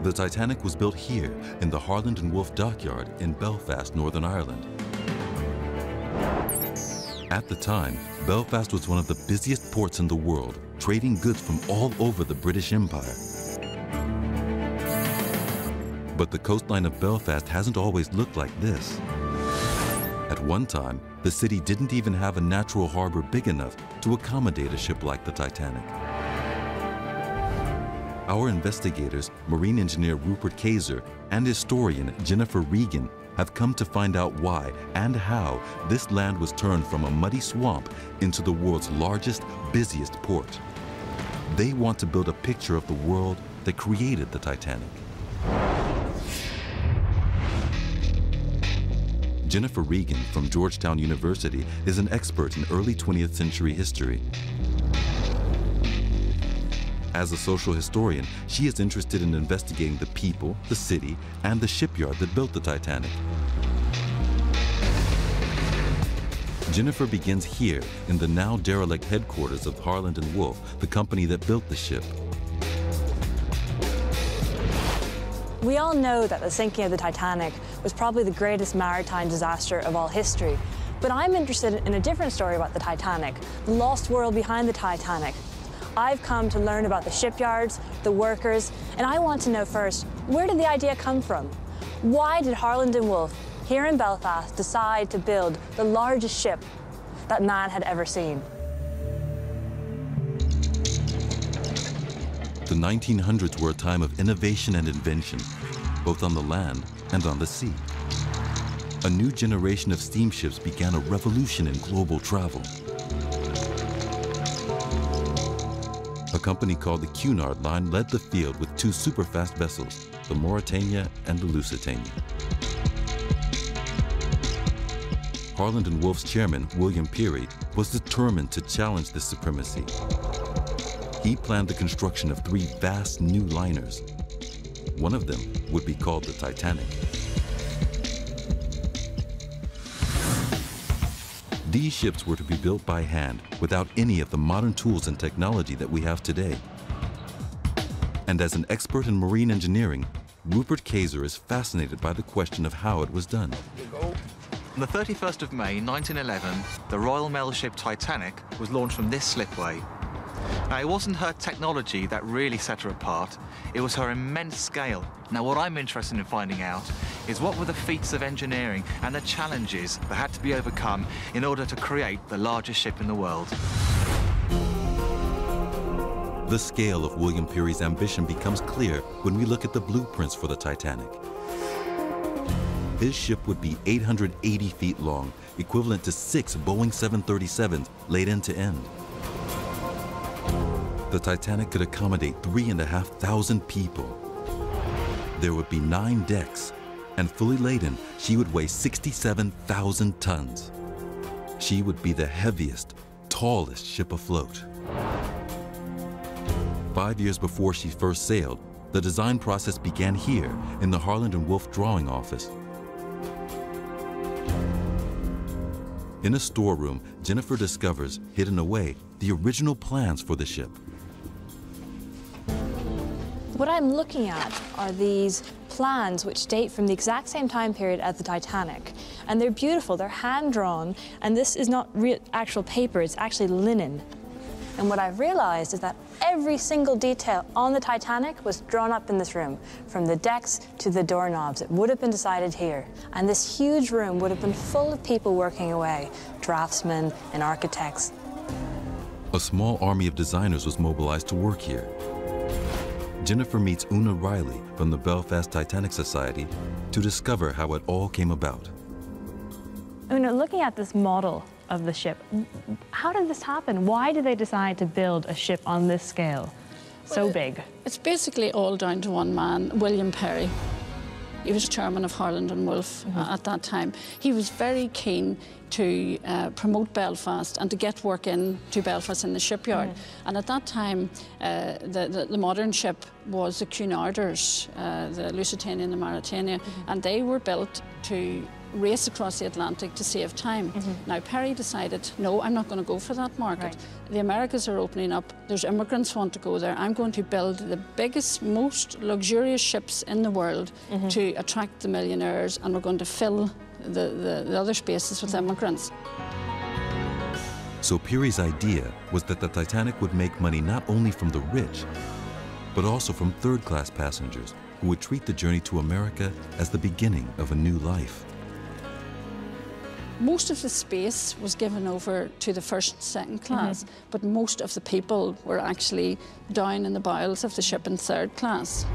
The Titanic was built here in the Harland and Wolff Dockyard in Belfast, Northern Ireland. At the time, Belfast was one of the busiest ports in the world, trading goods from all over the British Empire. But the coastline of Belfast hasn't always looked like this. At one time, the city didn't even have a natural harbor big enough to accommodate a ship like the Titanic. Our investigators, marine engineer Rupert Kayser and historian Jennifer Regan, have come to find out why and how this land was turned from a muddy swamp into the world's largest, busiest port. They want to build a picture of the world that created the Titanic. Jennifer Regan from Georgetown University is an expert in early 20th century history. As a social historian, she is interested in investigating the people, the city, and the shipyard that built the Titanic. Jennifer begins here in the now derelict headquarters of Harland and Wolff, the company that built the ship. We all know that the sinking of the Titanic was probably the greatest maritime disaster of all history. But I'm interested in a different story about the Titanic, the lost world behind the Titanic. I've come to learn about the shipyards, the workers, and I want to know first, where did the idea come from? Why did Harland and Wolff, here in Belfast, decide to build the largest ship that man had ever seen? The 1900s were a time of innovation and invention, both on the land and on the sea. A new generation of steamships began a revolution in global travel. A company called the Cunard Line led the field with two superfast vessels, the Mauretania and the Lusitania. Harland and Wolff's chairman, William Peary, was determined to challenge this supremacy. He planned the construction of three vast new liners. One of them would be called the Titanic. These ships were to be built by hand without any of the modern tools and technology that we have today. And as an expert in marine engineering, Rupert Kayser is fascinated by the question of how it was done. On the 31st of May 1911, the Royal Mail ship Titanic was launched from this slipway. Now, it wasn't her technology that really set her apart, it was her immense scale. Now, what I'm interested in finding out is what were the feats of engineering and the challenges that had to be overcome in order to create the largest ship in the world. The scale of William Peary's ambition becomes clear when we look at the blueprints for the Titanic. His ship would be 880 feet long, equivalent to 6 Boeing 737s laid end to end. The Titanic could accommodate 3,500 people. There would be 9 decks, and fully laden, she would weigh 67,000 tons. She would be the heaviest, tallest ship afloat. 5 years before she first sailed, the design process began here in the Harland and Wolff drawing office. In a storeroom, Jennifer discovers, hidden away, the original plans for the ship. What I'm looking at are these plans which date from the exact same time period as the Titanic. And they're beautiful, they're hand-drawn, and this is not actual paper, it's actually linen. And what I've realized is that every single detail on the Titanic was drawn up in this room, from the decks to the doorknobs. It would have been decided here. And this huge room would have been full of people working away, draftsmen and architects. A small army of designers was mobilized to work here. Jennifer meets Una Riley from the Belfast Titanic Society to discover how it all came about. Una, looking at this model of the ship, how did this happen? Why did they decide to build a ship on this scale, so big? It's basically all down to one man, William Peary. He was chairman of Harland and Wolff at that time. He was very keen to promote Belfast and to get work into Belfast in the shipyard. And at that time, the modern ship was the Cunarders, the Lusitania and the Mauretania, and they were built to race across the Atlantic to save time. Now, Perry decided, no, I'm not going to go for that market. Right. The Americas are opening up. There's immigrants want to go there. I'm going to build the biggest, most luxurious ships in the world to attract the millionaires, and we're going to fill the other spaces with immigrants. So Peary's idea was that the Titanic would make money not only from the rich, but also from third-class passengers who would treat the journey to America as the beginning of a new life. Most of the space was given over to the first and second class, but most of the people were actually down in the bowels of the ship in third class.